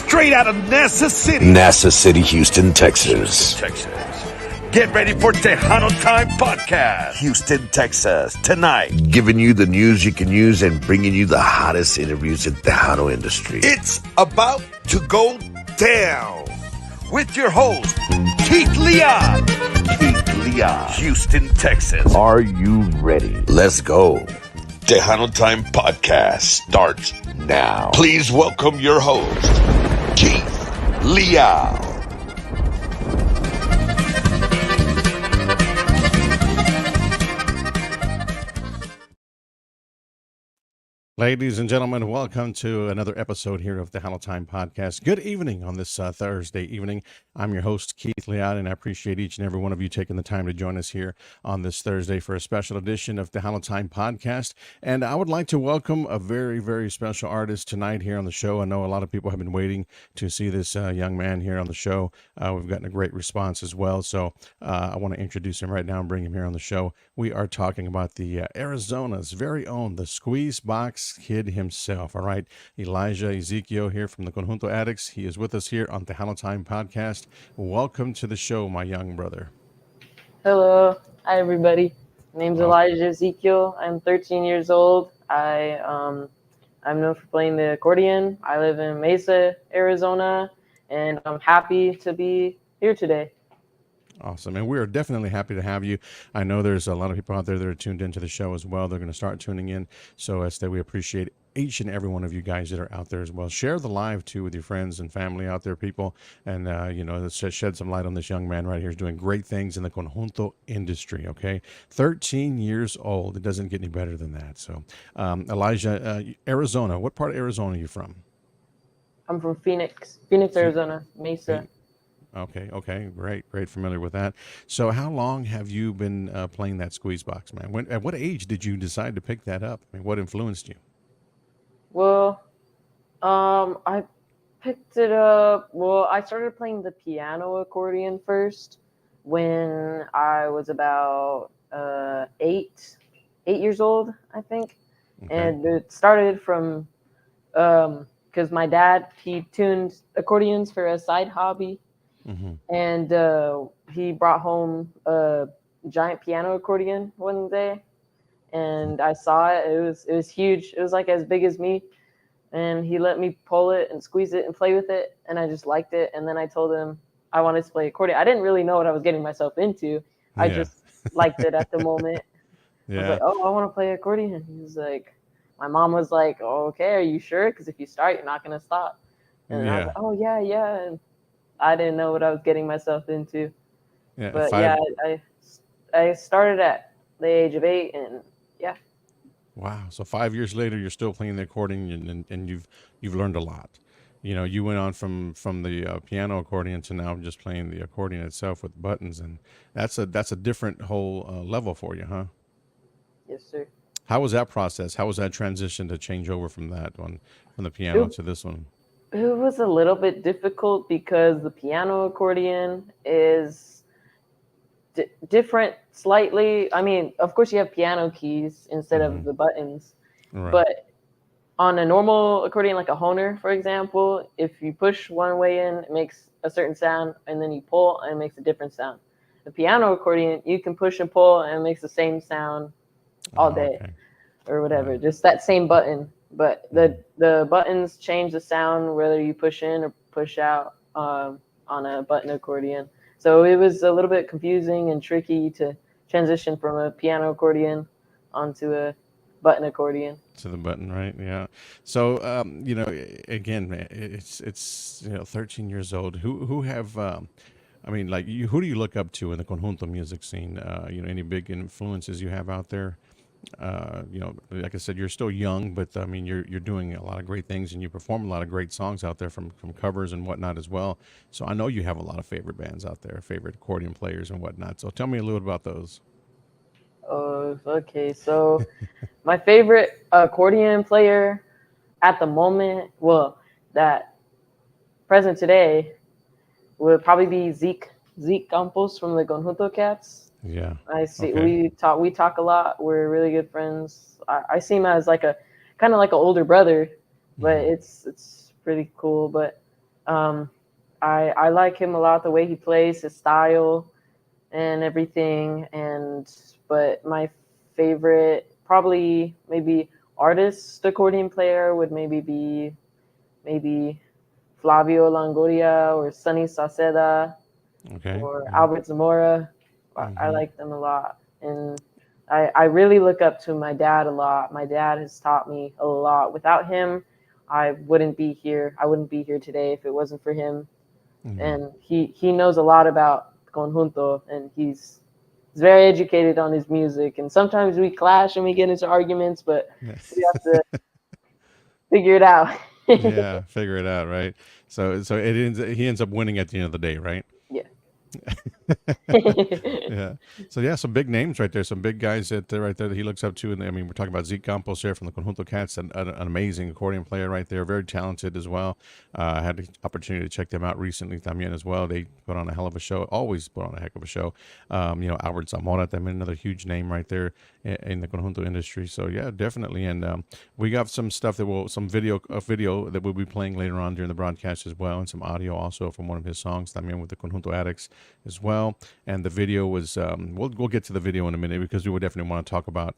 straight out of NASA City, Houston, Texas. Get ready for Tejano Time Podcast. Houston, Texas, tonight. Giving you the news you can use and bringing you the hottest interviews in the Tejano industry. It's about to go down with your host, Keith Leon. Houston, Texas. Are you ready? Let's go. Tejano Time Podcast starts now. Please welcome your host, Keith Leon. Ladies and gentlemen, welcome to another episode here of the Tejano Time Podcast. Good evening on this Thursday evening. I'm your host, Keith Leon, and I appreciate each and every one of you taking the time to join us here on this Thursday for a special edition of the Tejano Time Podcast. And I would like to welcome a very, very special artist tonight here on the show. I know a lot of people have been waiting to see this young man here on the show. We've gotten a great response as well. So I want to introduce him right now and bring him here on the show. We are talking about the Arizona's very own, the Squeeze Box Kid himself. All right, Elijah Ezequiel here from the Conjunto Addicts. He is with us here on the Tejano Time Podcast. Welcome to the show, my young brother. Hello, hi everybody. My name's Elijah Ezequiel. I'm 13 years old. I'm known for playing the accordion. I live in Mesa, Arizona, and I'm happy to be here today. Awesome. And we're definitely happy to have you. I know there's a lot of people out there that are tuned into the show as well. They're going to start tuning in. So as that, we appreciate each and every one of you guys that are out there as well. Share the live too with your friends and family out there, people. And, let's shed some light on this young man right here. He's doing great things in the conjunto industry. Okay. 13 years old. It doesn't get any better than that. So, Elijah, Arizona, what part of Arizona are you from? I'm from Phoenix, Arizona, Mesa. Okay, great, familiar with that. So how long have you been playing that squeeze box, man? At what age did you decide to pick that up? I mean, what influenced you? Well, I picked it up. Well, I started playing the piano accordion first when I was about 8 years old, I think. Okay. And it started from because my dad, he tuned accordions for a side hobby. Mm-hmm. And he brought home a giant piano accordion one day, and I saw it. It was huge. It was like as big as me, and he let me pull it and squeeze it and play with it, and I just liked it. And then I told him I wanted to play accordion. I didn't really know what I was getting myself into. I just liked it at the moment. I was like, oh, I want to play accordion. He was like, my mom was like, oh, okay, are you sure? Because if you start, you're not gonna stop. And I was like, oh yeah. And I didn't know what I was getting myself into. Yeah, but I started at the age of 8, and yeah. Wow. So 5 years later, you're still playing the accordion, and you've learned a lot. You know, you went on from the piano accordion to now just playing the accordion itself with buttons, and that's a different whole level for you, huh? Yes, sir. How was that process? How was that transition to change over from that one, from the piano to this one? It was a little bit difficult because the piano accordion is different slightly. I mean, of course, you have piano keys instead of the buttons. Right. But on a normal accordion, like a Honer, for example, if you push one way in, it makes a certain sound, and then you pull, and it makes a different sound. The piano accordion, you can push and pull, and it makes the same sound all day or whatever. Right. Just that same button. But the buttons change the sound whether you push in or push out on a button accordion. So it was a little bit confusing and tricky to transition from a piano accordion onto a button accordion. To the button, right? Yeah. So again, it's 13 years old. Who have who do you look up to in the conjunto music scene? Any big influences you have out there? Like I said, you're still young, but I mean, you're doing a lot of great things, and you perform a lot of great songs out there from covers and whatnot as well. So I know you have a lot of favorite bands out there, favorite accordion players and whatnot. So tell me a little about those. Oh, okay. So my favorite accordion player at the moment, that present today, would probably be Zeke Campos from the Conjunto Cats. Yeah. I see. Okay. We talk a lot. We're really good friends. I see him as like a kind of like an older brother, but it's pretty cool. But Um, I like him a lot, the way he plays, his style, and everything. And but my favorite, probably maybe artist accordion player, would maybe be maybe Flavio Longoria or Sunny Sauceda Okay. or Yeah. Albert Zamora. I Mm-hmm. like them a lot. And I really look up to my dad a lot. My dad has taught me a lot. Without him, I wouldn't be here. I wouldn't be here today if it wasn't for him. Mm-hmm. And he knows a lot about conjunto, and he's very educated on his music. And sometimes we clash and we get into arguments, but we have to figure it out. Yeah, figure it out, right? So he ends up winning at the end of the day, right? Yeah. Yeah. So yeah, some big names right there. Some big guys right there that he looks up to. And I mean, we're talking about Zeke Campos here from the Conjunto Cats, an amazing accordion player right there. Very talented as well. I had the opportunity to check them out recently, también as well. They put on a hell of a show. Always put on a heck of a show. Albert Zamora, también another huge name right there in the Conjunto industry. So yeah, definitely. And we got some stuff some video that we'll be playing later on during the broadcast as well, and some audio also from one of his songs, también with the Conjunto Addicts as well. And the video was we'll get to the video in a minute, because we would definitely want to talk about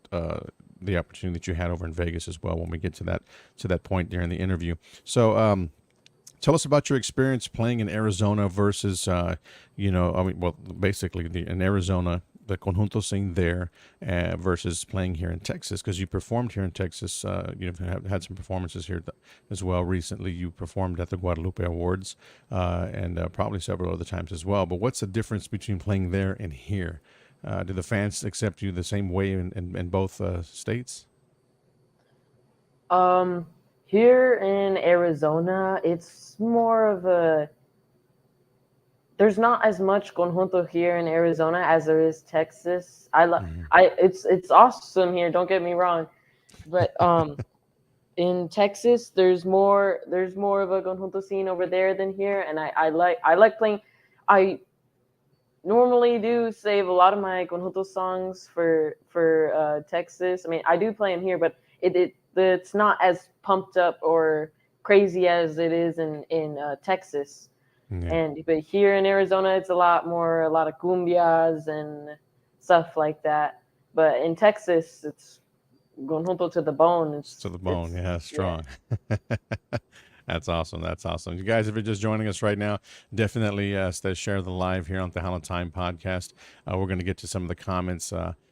the opportunity that you had over in Vegas as well when we get to that point during the interview. So tell us about your experience playing in Arizona versus basically in Arizona, the conjunto scene there, versus playing here in Texas, because you performed here in Texas. You've had some performances here as well recently. You performed at the Guadalupe Awards, and probably several other times as well. But what's the difference between playing there and here? Do the fans accept you the same way in both states? Um, Here in Arizona, it's more of a there's not as much conjunto here in Arizona as there is Texas. Mm-hmm. It's awesome here, don't get me wrong, but in Texas there's more of a conjunto scene over there than here, and I like playing. I normally do save a lot of my conjunto songs for Texas. I mean, I do play them here, but it's not as pumped up or crazy as it is in Texas. Yeah. And but here in Arizona, it's a lot of cumbias and stuff like that. But in Texas, it's conjunto to the bone. To the bone, It's yeah, yeah. strong. That's awesome. That's awesome. You guys, if you're just joining us right now, definitely share the live here on the Hell Time podcast. We're going to get to some of the comments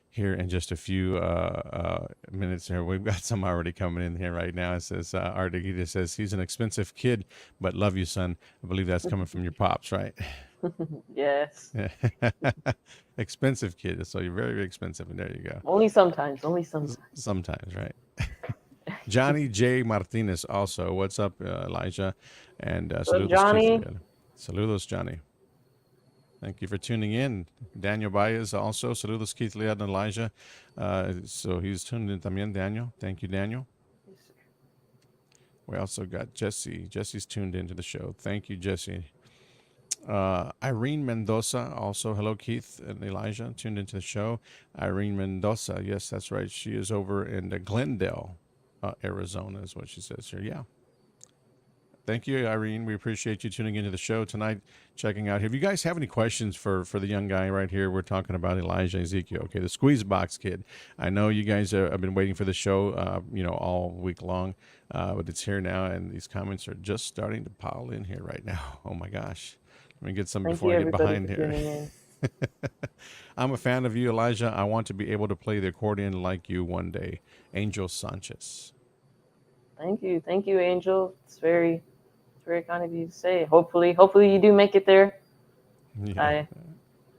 here in just a few minutes here. We've got some already coming in here right now. It says, Ardegita says, he's an expensive kid, but love you, son. I believe that's coming from your pops, right? Yes. Yeah. Expensive kid. So you're very, very expensive. And there you go. Only sometimes. Only sometimes. Sometimes, right? Johnny J. Martinez also. What's up, Elijah? And So saludos, Keith. Johnny, Saludos, Johnny. Thank you for tuning in. Daniel Baez also. Saludos, Keith, Leah, and Elijah. So he's tuned in también, Daniel. Thank you, Daniel. We also got Jesse. Jesse's tuned into the show. Thank you, Jesse. Irene Mendoza, also hello Keith and Elijah, tuned into the show. Irene Mendoza, yes, that's right. She is over in Glendale, Arizona, is what she says here. Yeah. Thank you, Irene. We appreciate you tuning into the show tonight, checking out here. If you guys have any questions for the young guy right here, we're talking about Elijah Ezequiel. Okay, the squeeze box kid. I know you guys have been waiting for the show, all week long, but it's here now, and these comments are just starting to pile in here right now. Oh my gosh. Let me get some thank before you I get everybody behind for here. tuning in. I'm a fan of you, Elijah. I want to be able to play the accordion like you one day. Angel Sanchez. Thank you, Angel. It's very kind of you to say. Hopefully you do make it there. Yeah, I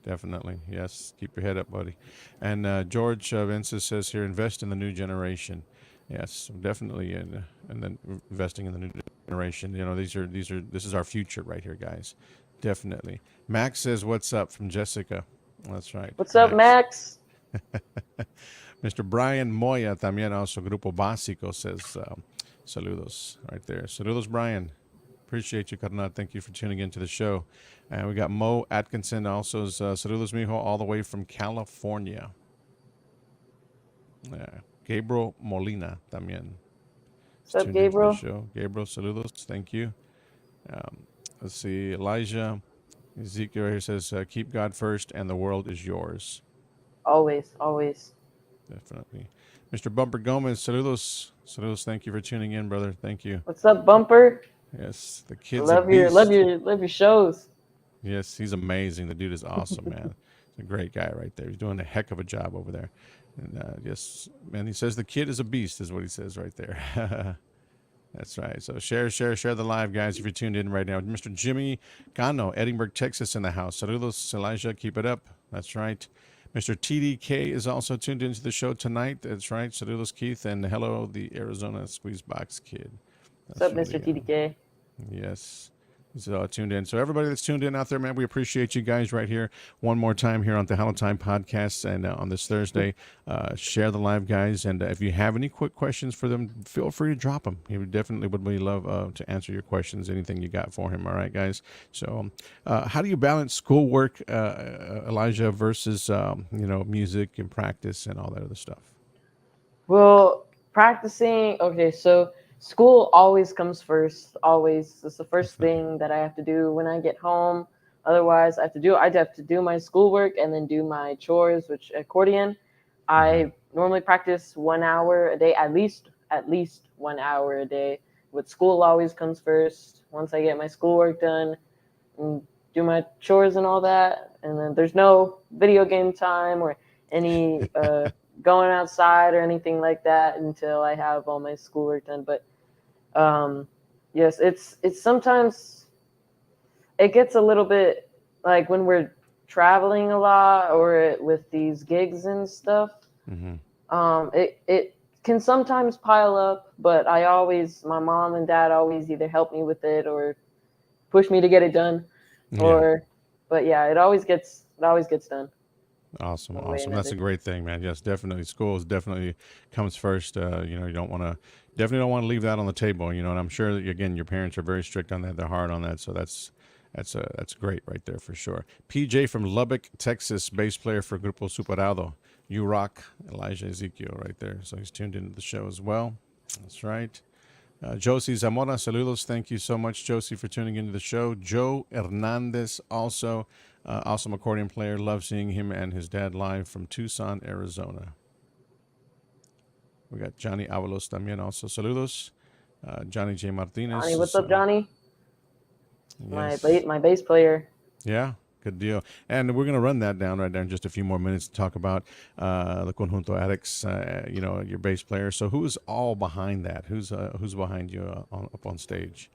definitely. Yes. Keep your head up, buddy. And George Vences says here, invest in the new generation. Yes, definitely. And then investing in the new generation. This is our future right here, guys. Definitely. Max says, what's up from Jessica? That's right. What's up, Max? Mr. Brian Moya, también also Grupo Básico, says, saludos right there. Saludos, Brian. Appreciate you, carnal. Thank you for tuning into the show. And we got Mo Atkinson also. Saludos, mijo, all the way from California. Gabriel Molina también. What's up, Tuned into the Gabriel? show. Gabriel, saludos. Thank you. Let's see. Elijah Ezekiel right here says, "Keep God first, and the world is yours." Always, always. Definitely. Mr. Bumper Gomez, saludos, saludos. Thank you for tuning in, brother. Thank you. What's up, Bumper? Yes, the kid's a Love your, love beast. your, love your shows. Yes, he's amazing. The dude is awesome, man. He's a great guy right there. He's doing a heck of a job over there. And yes, man, he says the kid is a beast, is what he says right there. That's right. So share the live, guys, if you're tuned in right now. Mr. Jimmy Cano, Edinburgh, Texas, in the house. Saludos, Elijah. Keep it up. That's right. Mr. TDK is also tuned into the show tonight. That's right. Saludos, Keith. And hello, the Arizona Squeezebox Kid. What's That's up, Mr. TDK? Yes. He's tuned in. So everybody that's tuned in out there, man, we appreciate you guys right here one more time here on the Tejano Time podcast and on this Thursday. Share the live, guys. And if you have any quick questions for them, feel free to drop them. He would definitely would really love to answer your questions, anything you got for him. All right, guys. So how do you balance schoolwork, Elijah, versus, music and practice and all that other stuff? Well, practicing. Okay, so school always comes first. Always, it's the first thing that I have to do when I get home. Otherwise, I have to do my schoolwork and then do my chores, which accordion. I normally practice 1 hour a day, at least 1 hour a day. But school always comes first. Once I get my schoolwork done and do my chores and all that, and then there's no video game time or any going outside or anything like that until I have all my schoolwork done. But yes, it's sometimes it gets a little bit like when we're traveling a lot or with these gigs and stuff. It can sometimes pile up, but my mom and dad always either help me with it or push me to get it done. But yeah, it always gets done. Awesome, One way or awesome. That's a another. great thing, man. Yes, definitely. School is definitely comes first. You don't want to definitely don't want to leave that on the table. And I'm sure that again your parents are very strict on that. They're hard on that. So that's great right there for sure. PJ from Lubbock, Texas, bass player for Grupo Superado. You rock, Elijah Ezekiel right there. So he's tuned into the show as well. That's right. Josie Zamora, saludos. Thank you so much, Josie, for tuning into the show. Joe Hernandez, also awesome accordion player. Love seeing him and his dad live from Tucson, Arizona. We got Johnny Avalos también, also saludos. Johnny J. Martinez. Johnny, what's up, Johnny? Yes. My bass player. Yeah. Good deal. And we're going to run that down right there in just a few more minutes to talk about the Conjunto Addicts, your bass player. So who's all behind that? Who's behind you up on stage?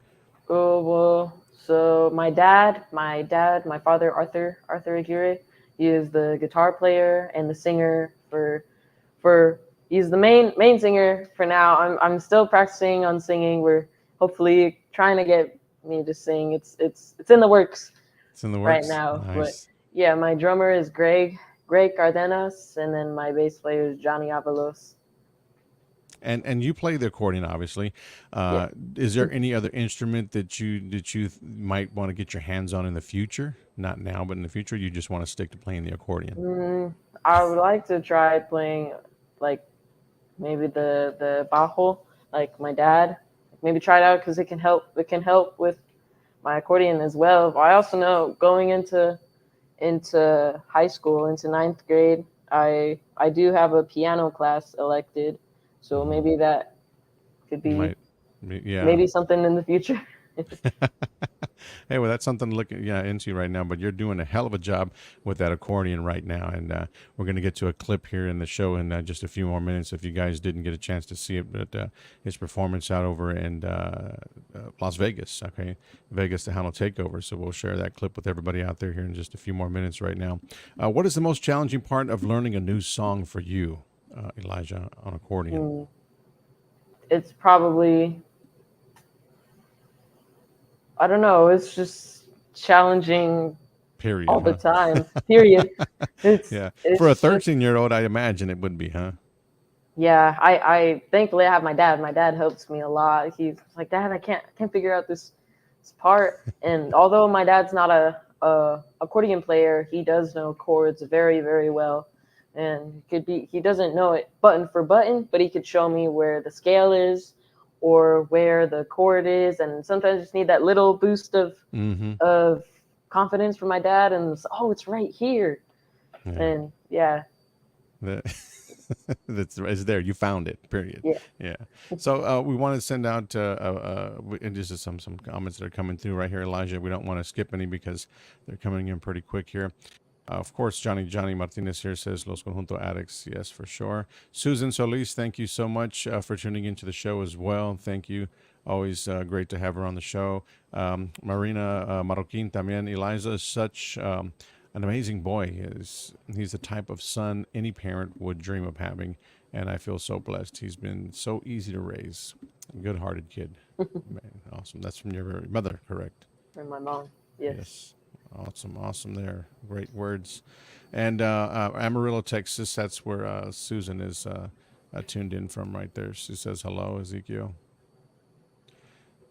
Oh, well, so my father, Arthur Aguirre, he is the guitar player and the singer he's the main singer for now. I'm still practicing on singing. We're hopefully trying to get me to sing. It's in the works. It's in the right works. now. Nice. But yeah, my drummer is Greg Cardenas, and then my bass player is Johnny Avalos. And you play the accordion, obviously. Yeah. Is there any other instrument that you might want to get your hands on in the future? Not now, but in the future, you just want to stick to playing the accordion? I would like to try playing like maybe the bajo, like my dad. Maybe try it out because it can help. It can help with my accordion as well. But I also know going into high school, into ninth grade, I do have a piano class elected, so maybe that could be maybe something in the future. Hey, well, that's something to look into right now. But you're doing a hell of a job with that accordion right now, and we're going to get to a clip here in the show in just a few more minutes. If you guys didn't get a chance to see it, but his performance out over in Las Vegas, Vegas Tejano Takeover. So we'll share that clip with everybody out there here in just a few more minutes right now. What is the most challenging part of learning a new song for you, Elijah, on accordion? It's probably, I don't know. It's just challenging. Period. All the time. Period. It's for a 13-year-old, I imagine it would be, huh? Yeah, I thankfully I have my dad. My dad helps me a lot. He's like, Dad, I can't figure out this part. And although my dad's not a accordion player, he does know chords very, very well. And he doesn't know it button for button, but he could show me where the scale is, or where the chord is, and sometimes I just need that little boost of confidence from my dad, and it's right here, and yeah. It's there. You found it. Period. Yeah. Yeah. So we want to send out and this is some comments that are coming through right here, Elijah. We don't want to skip any because they're coming in pretty quick here. Of course, Johnny Martinez here says Los Conjunto Addicts. Yes, for sure. Susan Solis, thank you so much for tuning into the show as well. Thank you. Always great to have her on the show. Marina Marroquin también. Eliza is such an amazing boy. He's the type of son any parent would dream of having, and I feel so blessed. He's been so easy to raise. Good-hearted kid. Man, awesome. That's from your mother, correct? From my mom. Yes. Awesome there. Great words. And Amarillo, Texas, that's where Susan is tuned in from right there. She says, hello, Ezequiel.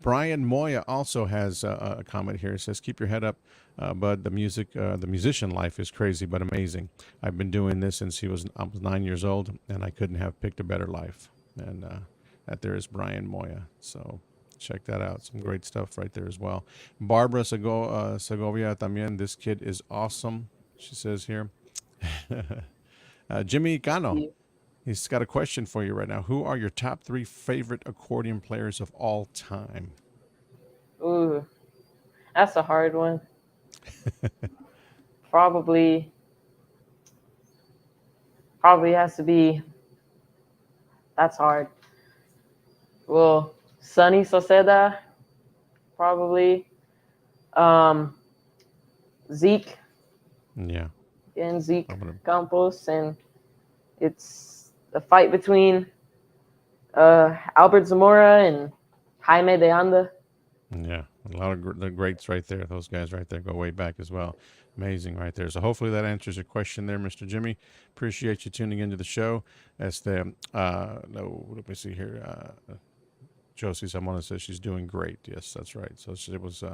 Brian Moya also has a comment here. It says, keep your head up, bud. The musician life is crazy but amazing. I've been doing this since I was 9 years old, and I couldn't have picked a better life. And that there is Brian Moya. So check that out. Some great stuff right there as well. Barbara Segovia también. This kid is awesome, she says here. Jimmy Cano. He's got a question for you right now. Who are your top 3 favorite accordion players of all time? Ooh, that's a hard one. Probably has to be. That's hard. Well, Sonny Soceda, probably. Zeke. Yeah. And Zeke Campos, and it's a fight between Albert Zamora and Jaime de Anda. Yeah, a lot of the greats right there. Those guys right there go way back as well. Amazing right there. So hopefully that answers your question there, Mr. Jimmy. Appreciate you tuning into the show. As the let me see here. Josie Zamora says she's doing great. Yes, that's right. So it was.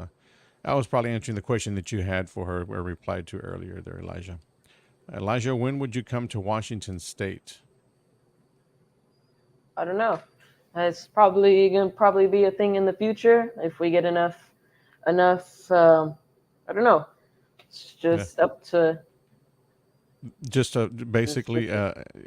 I was probably answering the question that you had for her, or replied to earlier there, Elijah. Elijah, when would you come to Washington State? I don't know. It's probably gonna be a thing in the future if we get enough. I don't know. It's just up to. Just basically,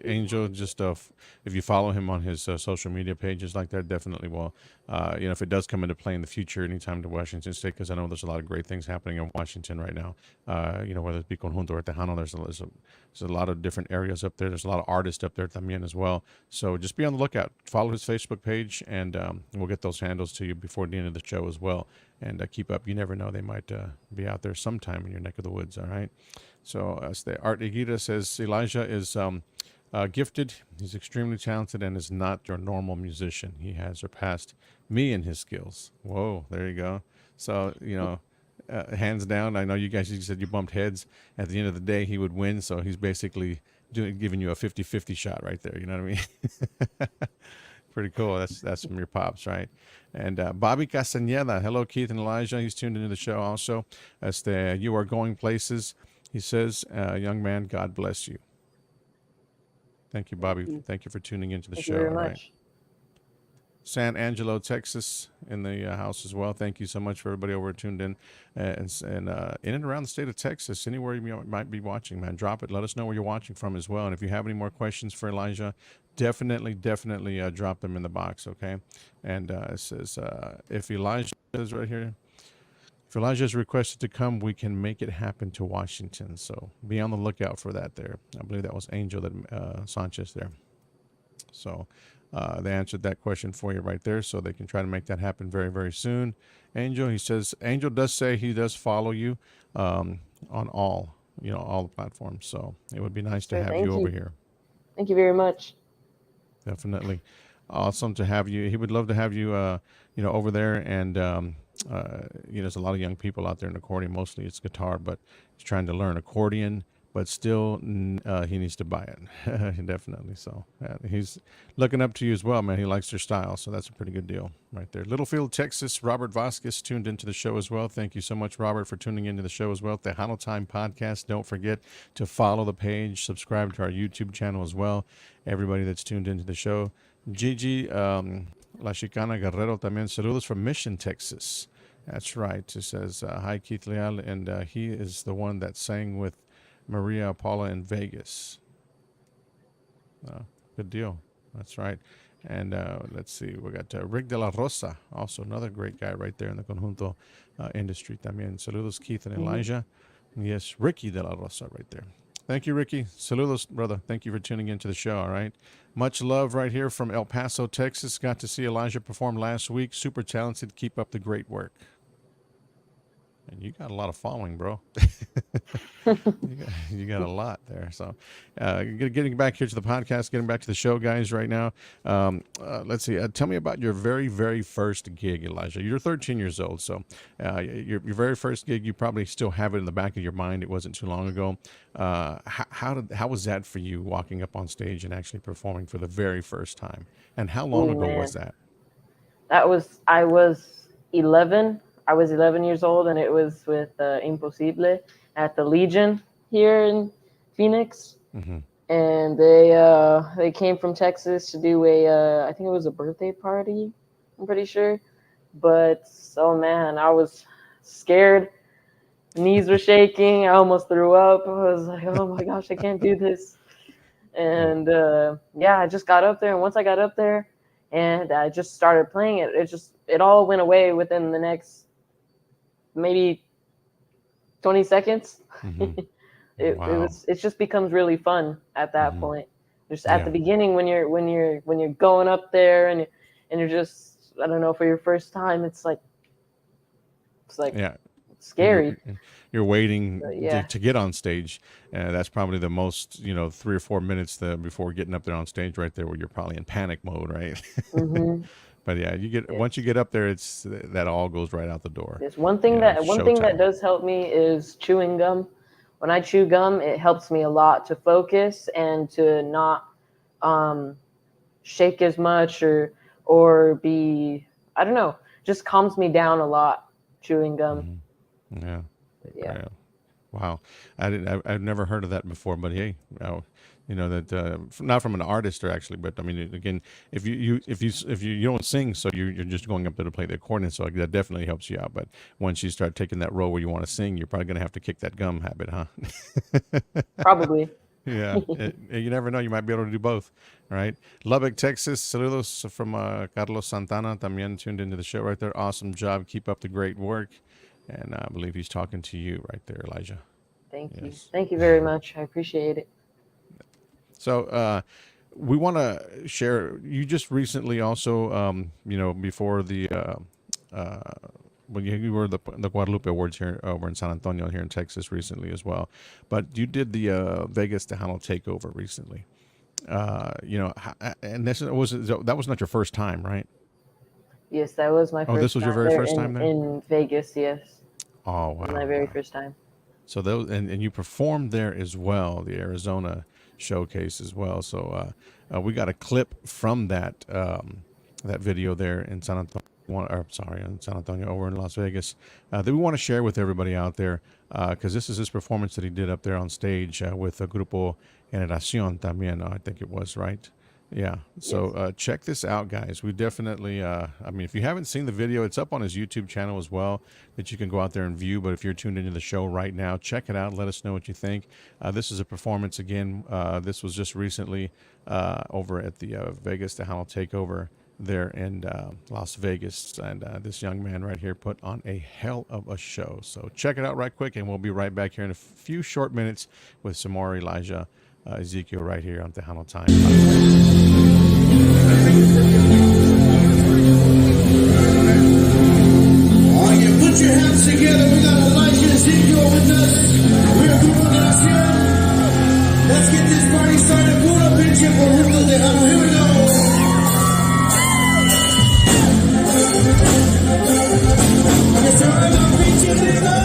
Angel. Just if you follow him on his social media pages like that, definitely will. If it does come into play in the future, anytime to Washington State, because I know there's a lot of great things happening in Washington right now. Whether it be Conjunto or Tejano, there's a lot of different areas up there. There's a lot of artists up there también as well. So just be on the lookout. Follow his Facebook page, and we'll get those handles to you before the end of the show as well. And keep up. You never know; they might be out there sometime in your neck of the woods. All right. So as the Art Igita says, Elijah is gifted. He's extremely talented and is not your normal musician. He has surpassed me in his skills. Whoa, there you go. So, hands down, I know you guys said you bumped heads. At the end of the day, he would win. So he's basically giving you a 50-50 shot right there. You know what I mean? Pretty cool. That's from your pops, right? And Bobby Castañeda. Hello, Keith and Elijah. He's tuned into the show also. As you are going places. He says, young man, God bless you. Thank you, Bobby. Thank you for tuning into the show. Thank you very much. San Angelo, Texas, in the house as well. Thank you so much for everybody over tuned in, and in and around the state of Texas, anywhere you might be watching, man. Drop it. Let us know where you're watching from as well. And if you have any more questions for Elijah, definitely drop them in the box, okay? And it says, if Elijah is right here, if Elijah is requested to come, we can make it happen to Washington. So be on the lookout for that there. I believe that was Angel Sanchez there. So they answered that question for you right there. So they can try to make that happen very, very soon. Angel does say he does follow you on all the platforms. So it would be nice to have you over here. Thank you very much. Definitely. Awesome to have you. He would love to have you, over there. And, there's a lot of young people out there in accordion. Mostly it's guitar, but he's trying to learn accordion, but still he needs to buy it. Definitely. So he's looking up to you as well, man. He likes your style. So that's a pretty good deal right there. Littlefield, Texas, Robert Vasquez tuned into the show as well. Thank you so much, Robert, for tuning into the show as well. Tejano Time Podcast. Don't forget to follow the page, subscribe to our YouTube channel as well. Everybody that's tuned into the show. Gigi La Chicana Guerrero también. Saludos from Mission, Texas. That's right. It says, hi, Keith Leal. And he is the one that sang with Maria Paula in Vegas. Good deal. That's right. And let's see. We got Rick de la Rosa, also another great guy right there in the conjunto industry también. Saludos, Keith and Elijah. Yes, Ricky de la Rosa right there. Thank you, Ricky. Saludos, brother. Thank you for tuning into the show, all right? Much love right here from El Paso, Texas. Got to see Elijah perform last week. Super talented. Keep up the great work. And you got a lot of following, bro. you got a lot there. So getting back here to the podcast, getting back to the show, guys, right now. Let's see. Tell me about your very, very first gig, Elijah. You're 13 years old. So your very first gig, you probably still have it in the back of your mind. It wasn't too long ago. How was that for you, walking up on stage and actually performing for the very first time? And how long ago was that? I was 11. I was 11 years old, and it was with Imposible at the Legion here in Phoenix. Mm-hmm. And they came from Texas to do I think it was a birthday party, I'm pretty sure. But, oh man, I was scared. Knees were shaking. I almost threw up. I was like, oh my gosh, I can't do this. And I just got up there. And once I got up there and I just started playing it all went away within the next maybe 20 seconds. Mm-hmm. It just becomes really fun at that point. Just at the beginning when you're going up there and you're just, I don't know, for your first time, it's like scary. You're waiting to get on stage. That's probably the most 3 or 4 minutes before getting up there on stage right there, where you're probably in panic mode, right? Mm-hmm. But once you get up there, it's that all goes right out the door. There's one thing that does help me is chewing gum. When I chew gum, it helps me a lot to focus and to not shake as much or be, I don't know, just calms me down a lot, chewing gum. Mm-hmm. Yeah. Wow. I've never heard of that before, but hey, that not from an artist actually, but I mean, again, if you don't sing, so you're just going up there to play the accordion, so that definitely helps you out. But once you start taking that role where you want to sing, you're probably going to have to kick that gum habit, huh? Probably. Yeah. You never know. You might be able to do both. All right. Lubbock, Texas. Saludos from Carlos Santana. También tuned into the show right there. Awesome job. Keep up the great work. And I believe he's talking to you right there, Elijah. Thank you. Thank you very much. I appreciate it. So we want to share, you just recently also, before the, when you were the Guadalupe Awards here over in San Antonio here in Texas recently as well, but you did the Vegas Tejano takeover recently. And that was not your first time, right? Yes, that was my first time. Oh, this was your very first time there? In Vegas, yes. Oh, wow. My very first time. So those, and you performed there as well, the Arizona showcase as well. So we got a clip from that that video there in San Antonio over in Las Vegas that we want to share with everybody out there, because this is his performance that he did up there on stage with Grupo Generación también, I think it was, right? Yeah. So check this out, guys. We definitely, if you haven't seen the video, it's up on his YouTube channel as well that you can go out there and view. But if you're tuned into the show right now, check it out. Let us know what you think. This is a performance again. This was just recently over at the Vegas Tejano Takeover there in Las Vegas. And this young man right here put on a hell of a show. So check it out right quick, and we'll be right back here in a few short minutes with some more Elijah Ezequiel right here on Tejano Time. All you put your hands together. We got Elijah Ezequiel with us. We're Grupo Generación. Let's get this party started. Pura pinche por Grupo Tejano. Here we go. Que se mueva pinche rico.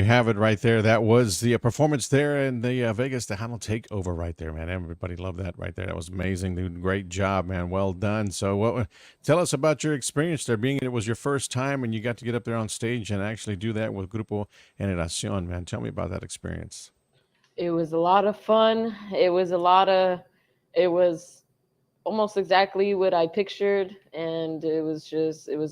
have it right there. That was the performance there in the Vegas Tejano takeover right there, man. Everybody loved that right there. That was amazing, dude. Great job, man. Well done. So, tell us about your experience there, being it was your first time and you got to get up there on stage and actually do that with Grupo Generación, man. Tell me about that experience. It was a lot of fun. It was almost exactly what I pictured, and it was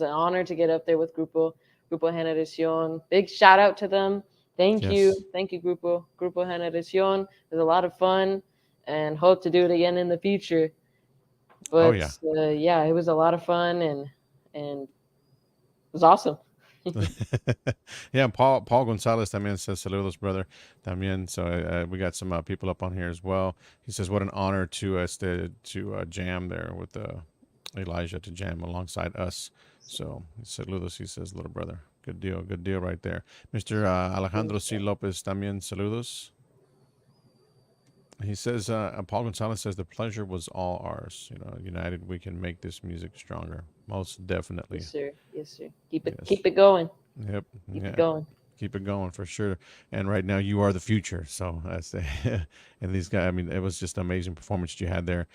an honor to get up there with Grupo Generación. Big shout out to them. Yes. Thank you, Grupo Generación. It was a lot of fun, and hope to do it again in the future. Oh, But yeah. yeah, it was a lot of fun, and it was awesome. Yeah, Paul Gonzalez también says saludos, brother. También, so we got some people up on here as well. He says, "What an honor to us to jam there with Elijah to jam alongside us." So saludos, he says, little brother. Good deal right there. Mr. Alejandro C. Lopez también saludos. He says, Paul Gonzalez says, the pleasure was all ours. You know, united we can make this music stronger. Most definitely. Yes, sir. Yes, sir. Yes. Keep it going. Yep. Keep Yeah. it going. Keep it going for sure. And right now you are the future. So that's and these guys. I mean, it was just an amazing performance you had there.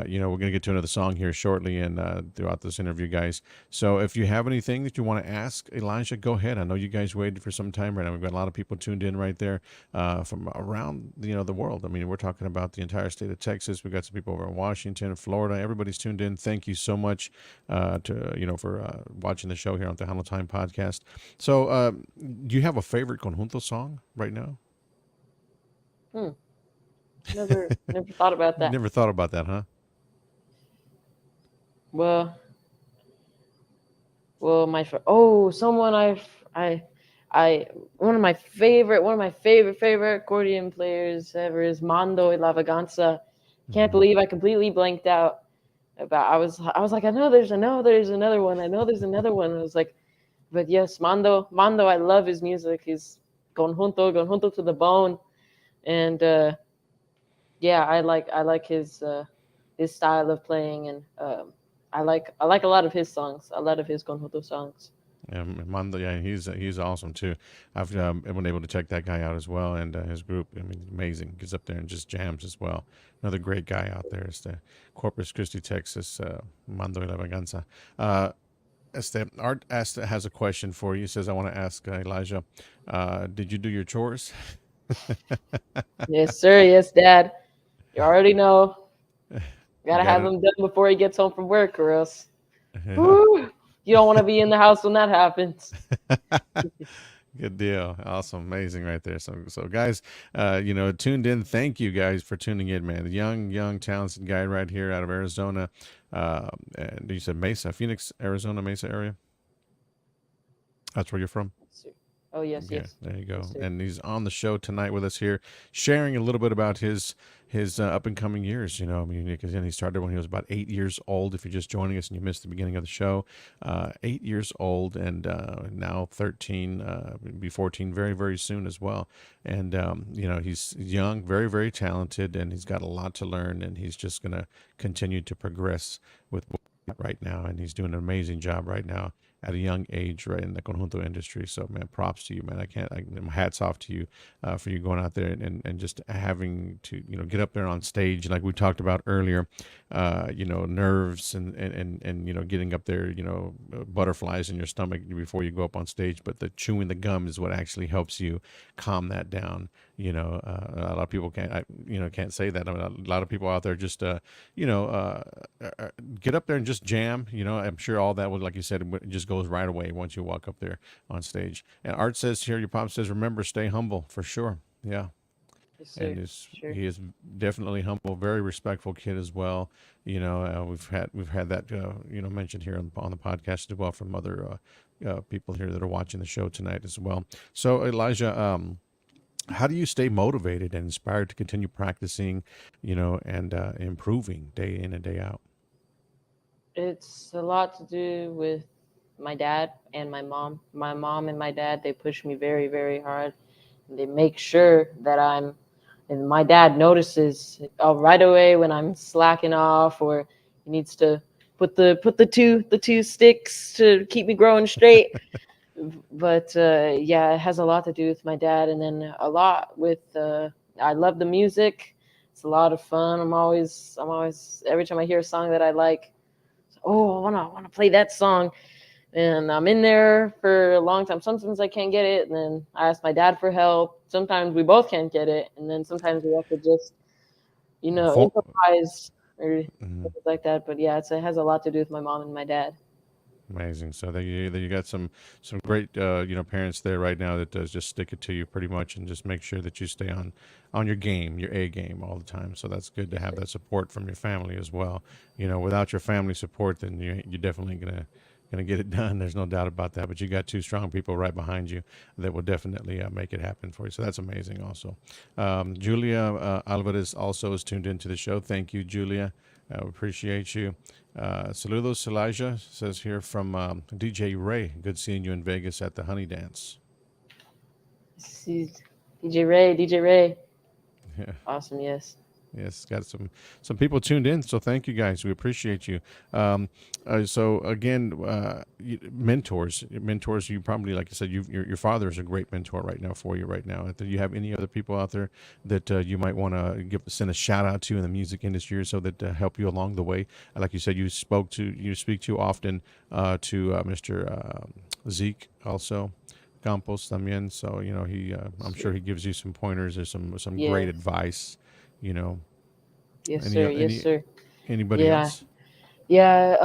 You know, we're gonna get to another song here shortly, and throughout this interview, guys. So if you have anything that you want to ask Elijah, go ahead. I know you guys waited for some time right now. We've got a lot of people tuned in right there from around the world. I mean, we're talking about the entire state of Texas. We've got some people over in Washington, Florida. Everybody's tuned in. Thank you so much for watching the show here on the Handle Time podcast. So do you have a favorite conjunto song right now? Never thought about that. Never thought about that, huh? Well, someone I one of my favorite accordion players ever is Mando y La Vaganza. Can't believe I completely blanked out about. I was like, I know there's another one. I know there's another one. I was like, but yes, Mando, I love his music. He's conjunto to the bone, and yeah, I like his style of playing, and I like a lot of his songs, a lot of his conjunto songs. Yeah, Mando, yeah, he's awesome too. I've been able to check that guy out as well, and his group. I mean, amazing. Gets up there and just jams as well. Another great guy out there is the Corpus Christi, Texas, Mando y La Vaganza. Art has a question for you. He says, I want to ask Elijah, did you do your chores? Yes, sir. Yes, Dad. You already know. Gotta have him done before he gets home from work, or else woo, you don't want to be in the house when that happens. Good deal. Awesome. Amazing right there. So guys, tuned in. Thank you guys for tuning in, man. The young, talented guy right here out of Arizona. And you said Mesa, Phoenix, Arizona, Mesa area? That's where you're from? Oh, yes, Yeah, yes. there you go. Yes, And he's on the show tonight with us here, sharing a little bit about his up and coming years. You know, I mean, because he started when he was about 8 years old. If you're just joining us and you missed the beginning of the show, 8 years old, and now 13, be 14 very, very soon as well. And he's young, very, very talented, and he's got a lot to learn, and he's just gonna continue to progress with what he's got right now, and he's doing an amazing job right now at a young age, right, in the conjunto industry. So, man, props to you, man. Hats off to you for you going out there and just having to, get up there on stage. Like we talked about earlier, nerves and getting up there, butterflies in your stomach before you go up on stage. But the chewing the gum is what actually helps you calm that down. A lot of people can't say that. I mean, a lot of people out there just, get up there and just jam. I'm sure all that would, like you said, it just goes right away once you walk up there on stage. And Art says here, your pop says, remember, stay humble for sure. Yeah. Yes, sir. And Sure. he is definitely humble, very respectful kid as well. We've had that mentioned here on the podcast as well from other people here that are watching the show tonight as well. So Elijah, how do you stay motivated and inspired to continue practicing, and improving day in and day out? It's a lot to do with my dad and my mom. My mom and my dad, they push me very, very hard. They make sure that and my dad notices right away when I'm slacking off, or he needs to put the two sticks to keep me growing straight. but yeah, it has a lot to do with my dad, and then a lot with I love the music. It's a lot of fun. I'm always every time I hear a song that I like, oh, I wanna play that song, and I'm in there for a long time. Sometimes I can't get it, and then I ask my dad for help. Sometimes we both can't get it, and then sometimes we have to just For, improvise or mhm. things like that. But yeah, it has a lot to do with my mom and my dad. Amazing. So you got some great parents there right now that does just stick it to you pretty much and just make sure that you stay on your game, your A game all the time. So that's good to have that support from your family as well. Without your family support, then you're definitely gonna get it done. There's no doubt about that. But you got two strong people right behind you that will definitely make it happen for you. So that's amazing. Also, Julia Alvarez also is tuned into the show. Thank you, Julia. Appreciate you. Saludos, Elijah says here from DJ Ray. Good seeing you in Vegas at the Honey Dance. See, DJ Ray, Yeah. awesome. Yes, Yes, got some people tuned in, so thank you guys. We appreciate you. So again, mentors. You probably, like I said, your father is a great mentor right now for you right now. Do you have any other people out there that you might want to send a shout out to in the music industry, or so that help you along the way? Like you said, you speak to often to Mr. Zeke also. Campos también. So I'm sure he gives you some pointers or some great yeah, advice. You know, yes, any sir, yes, any sir. anybody Yeah, else? yeah.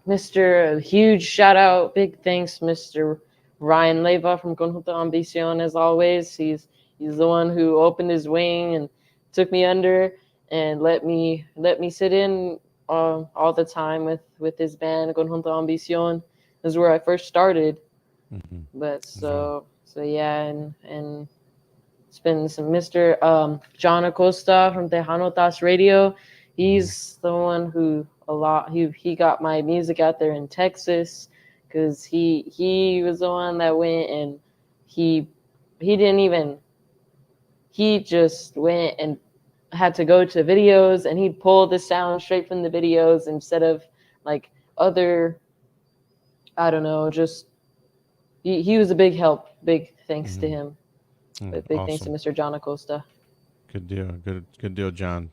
Mr. Huge shout out, big thanks, Mr. Ryan Leva from Conjunto Ambición. As always, he's the one who opened his wing and took me under and let me sit in all the time with his band Conjunto Ambición. This is where I first started. Hmm. But Wow. so yeah, and it's been some Mr. John Acosta from Tejano Radio. Hmm. He's the one who a lot he got my music out there in Texas because he was the one that went and he he didn't even he just went and had to go to videos and he'd pull the sound straight from the videos instead of like other I don't know just he was a big help, big thanks to Hmm. him. But big thanks to Awesome. Mr. John Acosta. Good deal. Good deal, John.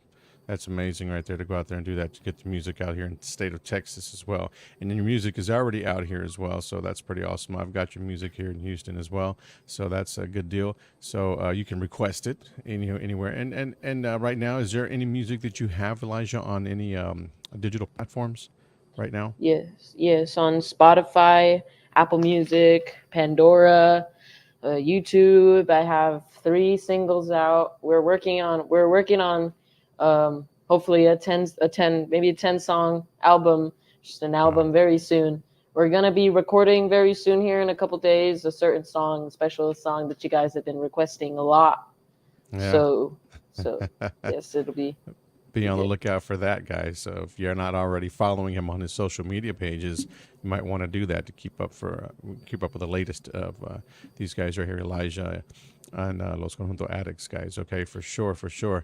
That's amazing right there to go out there and do that to get the music out here in the state of Texas as well. And then your music is already out here as well, so that's pretty awesome. I've got your music here in Houston as well, so that's a good deal. So you can request it anywhere. And right now, is there any music that you have, Elijah, on any digital platforms right now? Yes, yes, on Spotify, Apple Music, Pandora, YouTube. I have 3 singles out. We're working on hopefully maybe a 10 song album, just an Wow. album very soon. We're gonna be recording very soon here in a couple days a certain song, a special song that you guys have been requesting a lot. Yeah. So yes, Be be on the good. lookout for that, guys. So if you're not already following him on his social media pages, you might want to do that to keep up with the latest of these guys right here, Elijah and Los Conjunto Addicts guys. Okay, for sure, for sure.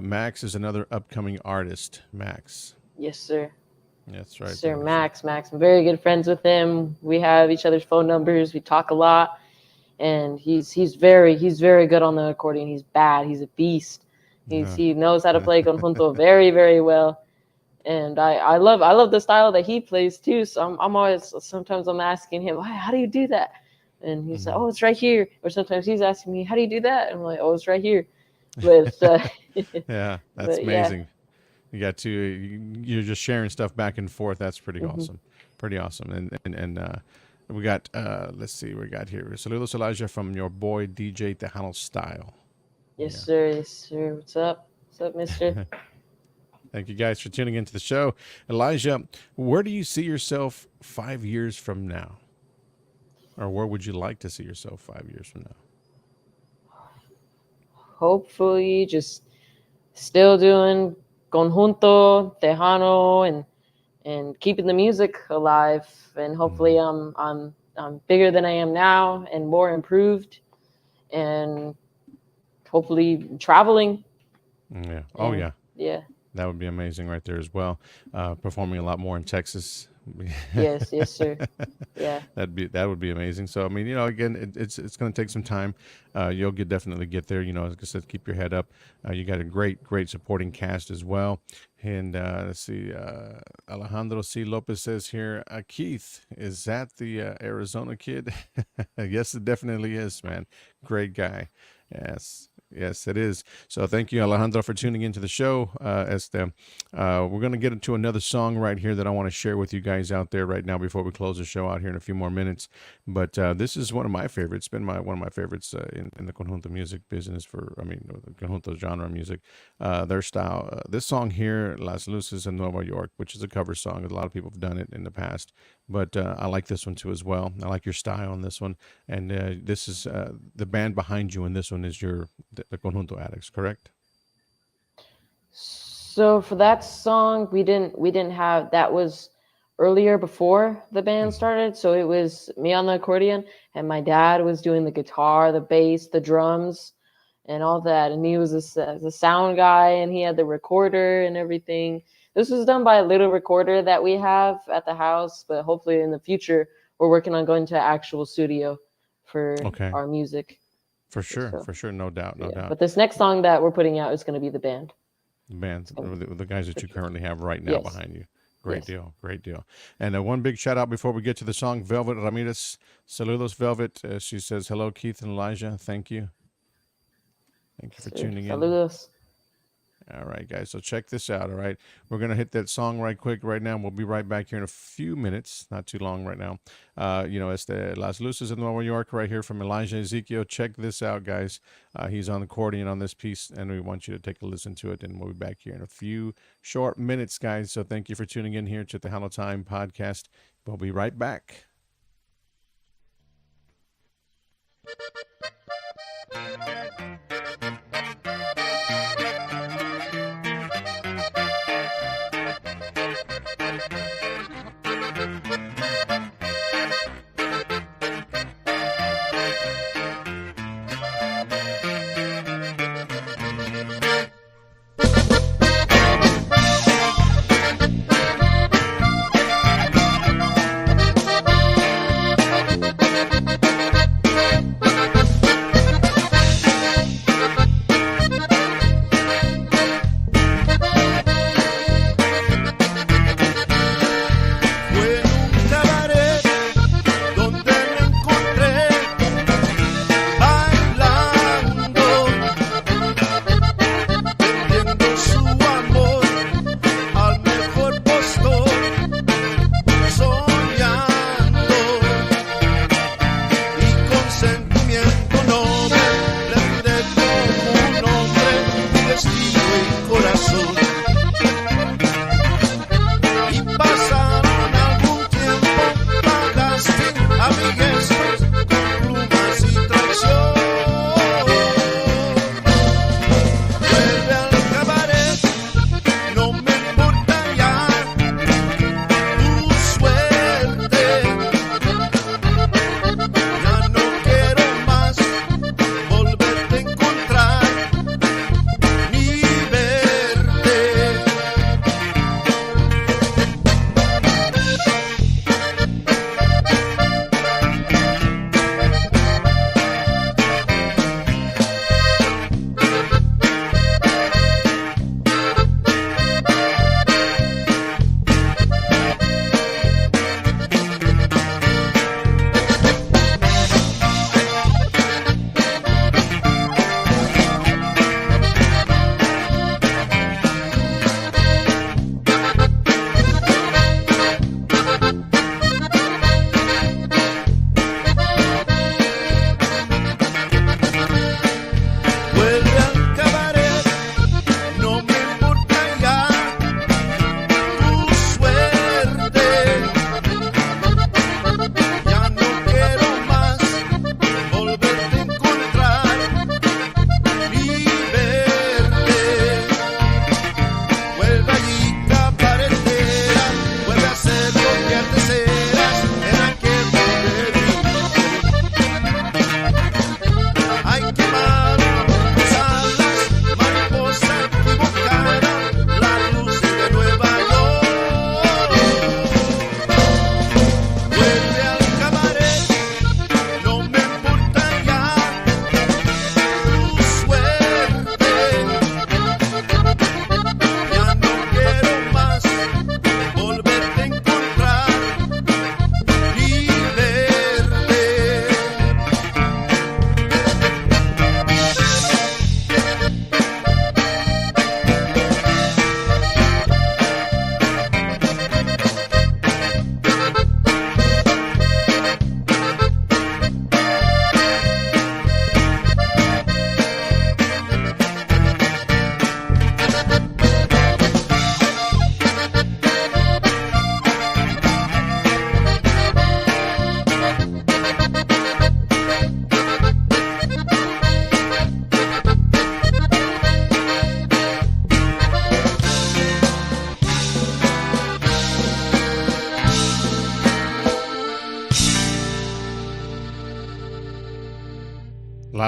Max is another upcoming artist. Max, Yes, sir. that's right Sir there. So Max. I'm very good friends with him. We have each other's phone numbers. We talk a lot, and he's very good on the accordion. He's bad. He's a beast. no, He knows how to play conjunto very very well, and I love the style that he plays too. So I'm always sometimes I'm asking him, how do you do that? And he's like, mhm. oh, it's right here. Or sometimes he's asking me, how do you do that? And I'm like, oh, it's right here. But Yeah, that's but yeah. amazing. You got to you're just sharing stuff back and forth. That's pretty Hmm. awesome, pretty awesome. And we got let's see, we got here. Saludos Elijah from your boy DJ Tejano Style. Yes, Yeah. sir. Yes, sir. What's up? What's up, Mister? Thank you guys for tuning into the show. Elijah, where do you see yourself 5 years from now? Or where would you like to see yourself 5 years from now? Hopefully, just still doing conjunto, tejano, and keeping the music alive. And hopefully, Hmm. I'm bigger than I am now and more improved, and hopefully traveling. Yeah. Oh And yeah. yeah, That would be amazing right there as well. Performing a lot more in Texas. Yes, yes, sir. Yeah. That would be amazing. So I mean, again, it's going to take some time. You'll definitely get there. As I said, keep your head up. You got a great supporting cast as well. And let's see, Alejandro C. Lopez says here, Keith, is that the Arizona kid? Yes, it definitely is, man. Great guy. Yes, it is. So thank you, Alejandro, for tuning into the show. We're going to get into another song right here that I want to share with you guys out there right now before we close the show out here in a few more minutes. But this is one of my favorites. It's been one of my favorites in the conjunto music business the conjunto genre music. Their style. This song here, Las Luces en Nueva York, which is a cover song. A lot of people have done it in the past. But I like this one too as well. I like your style on this one. And this is the band behind you in this one is the Conjunto Addicts, correct? So for that song, we didn't have, that was earlier before the band started. So it was me on the accordion, and my dad was doing the guitar, the bass, the drums, and all that. And he was the sound guy, and he had the recorder and everything. This was done by a little recorder that we have at the house, but hopefully in the future, we're working on going to an actual studio for our music. For sure, no doubt. But this next song that we're putting out is going to be the band. The guys that you currently have right now behind you. Great deal. And one big shout out before we get to the song, Velvet Ramirez. Saludos, Velvet. She says, hello, Keith and Elijah. Thank you. Thank you for tuning in. Saludos. All right, guys. So check this out. All right. We're going to hit that song right quick right now. We'll be right back here in a few minutes. Not too long right now. It's the Las Luces in Nueva York right here from Elijah Ezequiel. Check this out, guys. He's on accordion on this piece, and we want you to take a listen to it. And we'll be back here in a few short minutes, guys. So thank you for tuning in here to the Tejano Time podcast. We'll be right back.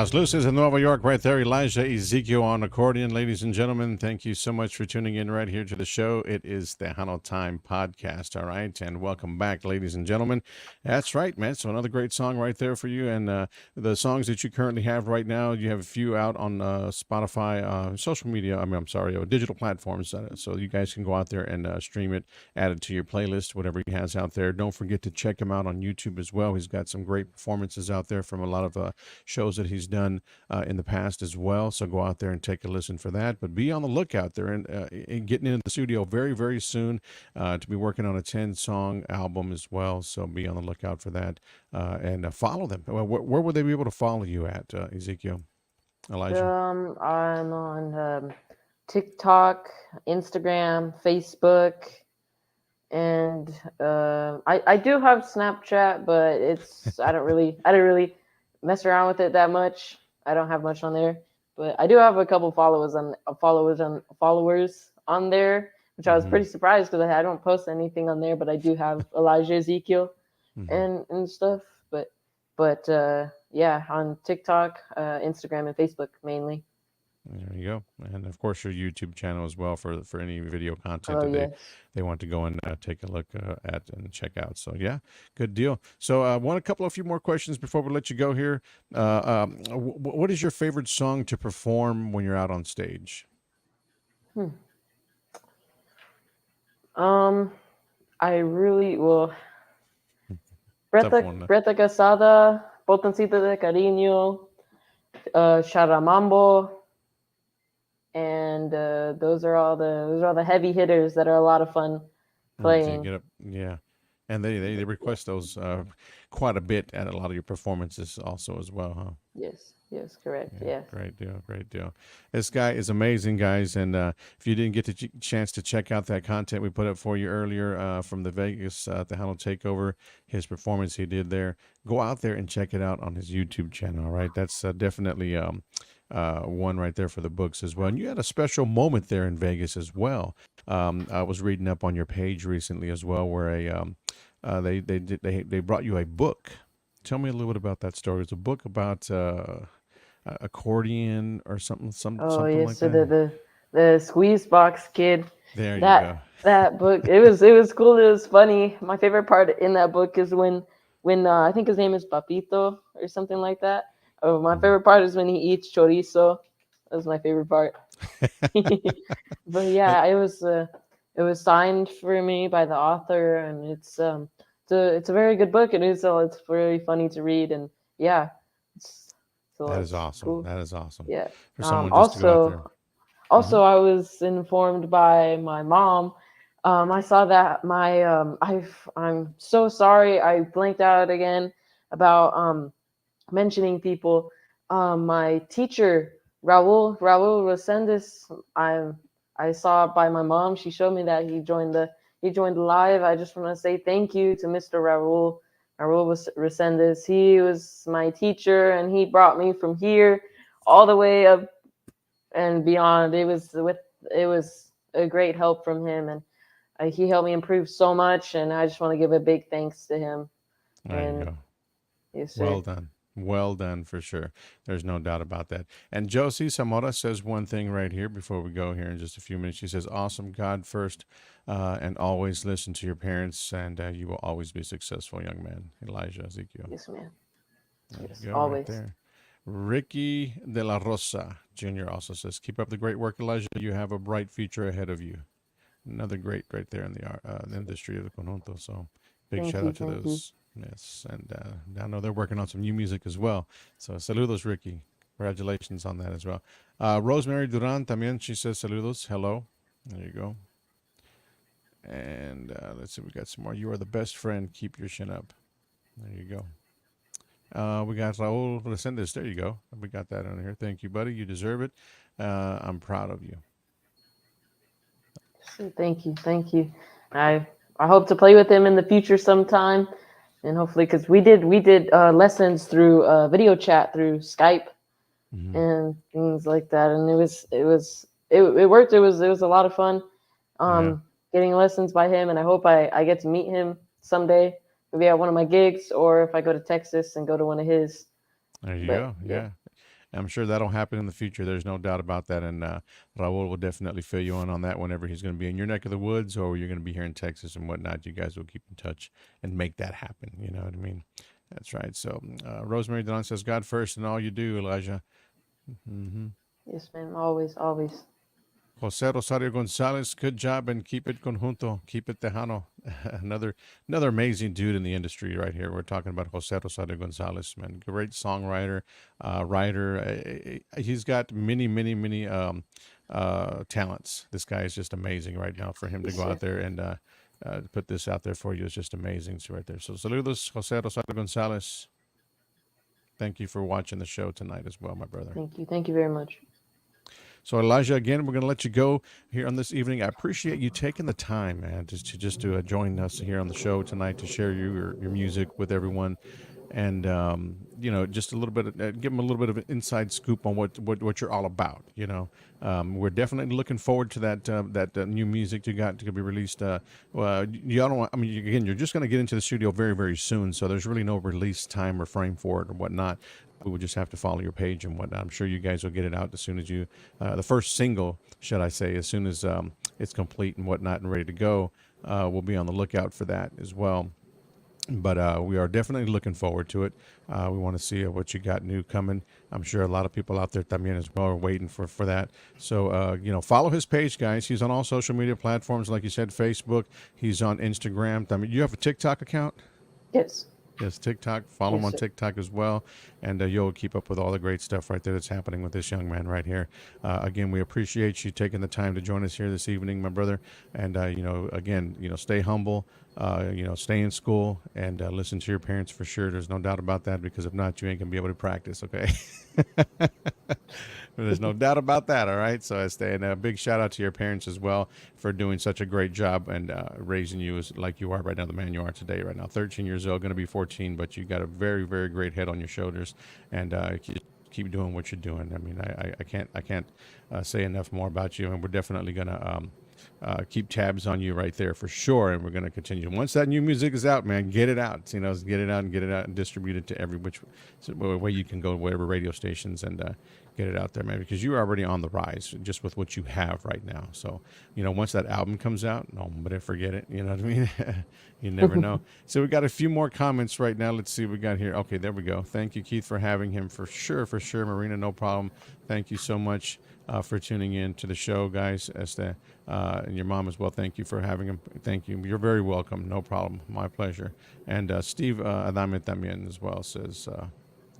Las Luces in Nueva York, right there. Elijah Ezequiel on accordion. Ladies and gentlemen, thank you so much for tuning in right here to the show. It is the Tejano Time Podcast, all right? And welcome back, ladies and gentlemen. That's right, man. So another great song right there for you. And the songs that you currently have right now, you have a few out on Spotify, social media, digital platforms. So you guys can go out there and stream it, add it to your playlist, whatever he has out there. Don't forget to check him out on YouTube as well. He's got some great performances out there from a lot of shows that he's done in the past as well. So go out there and take a listen for that. But be on the lookout there and getting into the studio very, very soon to be working on a 10-song album as well. So be on the lookout for that and follow them. Where would they be able to follow you at, Ezekiel? Elijah? I'm on TikTok, Instagram, Facebook, and I do have Snapchat, but I don't really mess around with it that much. I don't have much on there, but I do have a couple followers on there, which I was pretty surprised because I don't post anything on there, but I do have Elijah Ezekiel and stuff. But yeah, on TikTok, Instagram, and Facebook mainly. There you go. And of course, your YouTube channel as well for any video content Oh that yes. they want to go and take a look at and check out. So yeah, good deal. So I want a few more questions before we let you go here. What is your favorite song to perform when you're out on stage? I really will. Tough one. Preta Casada, Botoncito de Cariño, Charamambo, and those are all the heavy hitters that are a lot of fun playing. Yeah, and they request those quite a bit at a lot of your performances also as well, huh? Yes, correct. Yeah, Yes. great deal. This guy is amazing, guys. And if you didn't get the chance to check out that content we put up for you earlier from the Vegas Tejano Takeover, his performance he did there, go out there and check it out on his YouTube channel. All right, that's definitely one right there for the books as well. And you had a special moment there in Vegas as well. I was reading up on your page recently as well, where they brought you a book. Tell me a little bit about that story. It's a book about accordion or something Oh yes, like so that. the Squeeze Box Kid. There you that go. that book, it was cool. It was funny. My favorite part in that book is when I think his name is Papito or something like that. Oh, my favorite part is when he eats chorizo. That was my favorite part. But yeah, it was signed for me by the author, and it's a very good book. It's very funny to read, and yeah, That is it's awesome. cool. That is awesome. Yeah. For someone just to go out there. Also, I was informed by my mom. I saw that I'm so sorry. I blanked out again about mentioning people. My teacher, Raul Resendez, I saw by my mom. She showed me that he joined the live. I just want to say thank you to Mr. Raul Resendez. He was my teacher, and he brought me from here all the way up and beyond. It was a great help from him, and he helped me improve so much. And I just want to give a big thanks to him. There you go. Yes, sir. Well done. Well done for sure. There's no doubt about that. And Josie Zamora says one thing right here before we go here in just a few minutes. She says, awesome, God first, and always listen to your parents, and you will always be successful, young man. Elijah Ezequiel. Yes, man. Yes, Go always. right there. Ricky De La Rosa Jr. also says, keep up the great work, Elijah. You have a bright future ahead of you. Another great right there in the industry of the conjunto. So big shout out to those. Yes, and I know they're working on some new music as well. So saludos, Ricky. Congratulations on that as well. Rosemary Duran también, she says saludos. Hello. There you go. And let's see, we got some more. You are the best friend. Keep your chin up. There you go. We got Raul Resendez. There you go. We got that on here. Thank you, buddy. You deserve it. I'm proud of you. Thank you. I hope to play with him in the future sometime, and hopefully, because we did lessons through video chat through Skype and things like that, and it worked. It was a lot of fun getting lessons by him, and I hope I get to meet him someday, maybe at one of my gigs, or if I go to Texas and go to one of his. There you go. Yeah. I'm sure that'll happen in the future. There's no doubt about that. And Raul will definitely fill you in on that whenever he's going to be in your neck of the woods or you're going to be here in Texas and whatnot. You guys will keep in touch and make that happen. You know what I mean? That's right. So Rosemary Delon says, God first in all you do, Elijah. Mm-hmm. Yes, ma'am. Always, always. Jose Rosario Gonzalez, good job and keep it conjunto, keep it Tejano. another amazing dude in the industry right here. We're talking about Jose Rosario Gonzalez, man, great songwriter, writer. He's got many talents. This guy is just amazing right now. For him to go out there and put this out there for you is just amazing. It's right there. So saludos, Jose Rosario Gonzalez. Thank you for watching the show tonight as well, my brother. Thank you very much. So Elijah, again, we're going to let you go here on this evening. I appreciate you taking the time, man, to join us here on the show tonight to share your music with everyone, and just a little bit, give them a little bit of an inside scoop on what you're all about. We're definitely looking forward to that new music you got to be released. Again, you're just going to get into the studio very, very soon, so there's really no release time or frame for it or whatnot. We would just have to follow your page and whatnot. I'm sure you guys will get it out as soon as the first single, should I say, as soon as it's complete and whatnot and ready to go. We'll be on the lookout for that as well. But we are definitely looking forward to it. We want to see what you got new coming. I'm sure a lot of people out there también as well are waiting for that. So, follow his page, guys. He's on all social media platforms, like you said, Facebook. He's on Instagram. I mean, you have a TikTok account? Yes. Yes, TikTok. Follow him on TikTok as well, and you'll keep up with all the great stuff right there that's happening with this young man right here. Again, we appreciate you taking the time to join us here this evening, my brother. And again, stay humble. Stay in school and listen to your parents for sure. There's no doubt about that, because if not, you ain't gonna be able to practice. Okay. There's no doubt about that. All right. So and a big shout out to your parents as well for doing such a great job and raising you as like you are right now, the man you are today. Right now, 13 years old, going to be 14, but you got a very, very great head on your shoulders, and keep doing what you're doing. I mean, I can't say enough more about you, and we're definitely gonna keep tabs on you right there for sure, and we're going to continue. Once that new music is out, man, get it out. Get it out and distribute it to every which way you can go, whatever radio stations, and get it out there, man, because you're already on the rise just with what you have right now. So, once that album comes out, no, but forget it. You know what I mean? You never know. So we got a few more comments right now. Let's see what we got here. Okay, there we go. Thank you, Keith, for having him. For sure. Marina, no problem. Thank you so much for tuning in to the show, guys. And your mom as well. Thank you for having him. Thank you. You're very welcome. No problem. My pleasure. And Steve Adame también as well says,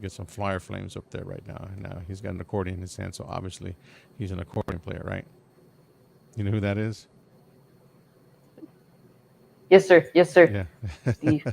get some flyer flames up there right now. And he's got an accordion in his hand, so obviously he's an accordion player, right? You know who that is? Yes, sir. Yeah. Steve.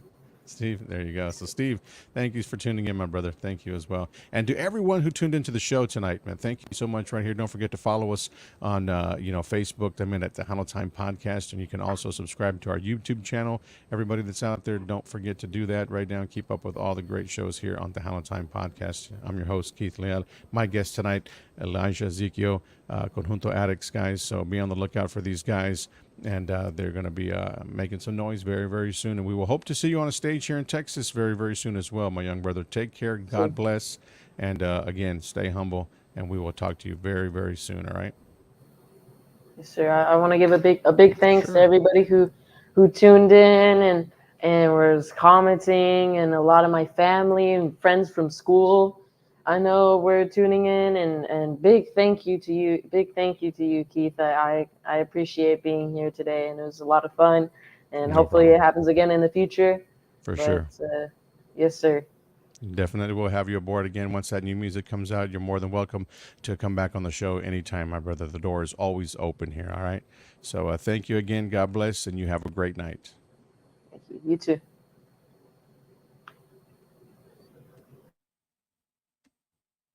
Steve, there you go. So, Steve, thank you for tuning in, my brother. Thank you as well. And to everyone who tuned into the show tonight, man, thank you so much right here. Don't forget to follow us on, Facebook. I'm in at the Tejano Time Podcast, and you can also subscribe to our YouTube channel. Everybody that's out there, don't forget to do that right now and keep up with all the great shows here on the Tejano Time Podcast. I'm your host, Keith Leal. My guest tonight, Elijah Ezequiel, Conjunto Addicts, guys. So be on the lookout for these guys. And they're going to be making some noise very, very soon. And we will hope to see you on a stage here in Texas very, very soon as well, my young brother. Take care. God bless. And again, stay humble. And we will talk to you very, very soon. All right? Yes, sir. I want to give a big thanks to everybody who tuned in and was commenting, and a lot of my family and friends from school. I know we're tuning in, and big thank you to you. Big thank you to you, Keith. I appreciate being here today, and it was a lot of fun, and hopefully it happens again in the future. For sure. Yes, sir. Definitely we'll have you aboard again once that new music comes out. You're more than welcome to come back on the show anytime, my brother. The door is always open here, all right? So thank you again. God bless, and you have a great night. Thank you. You too.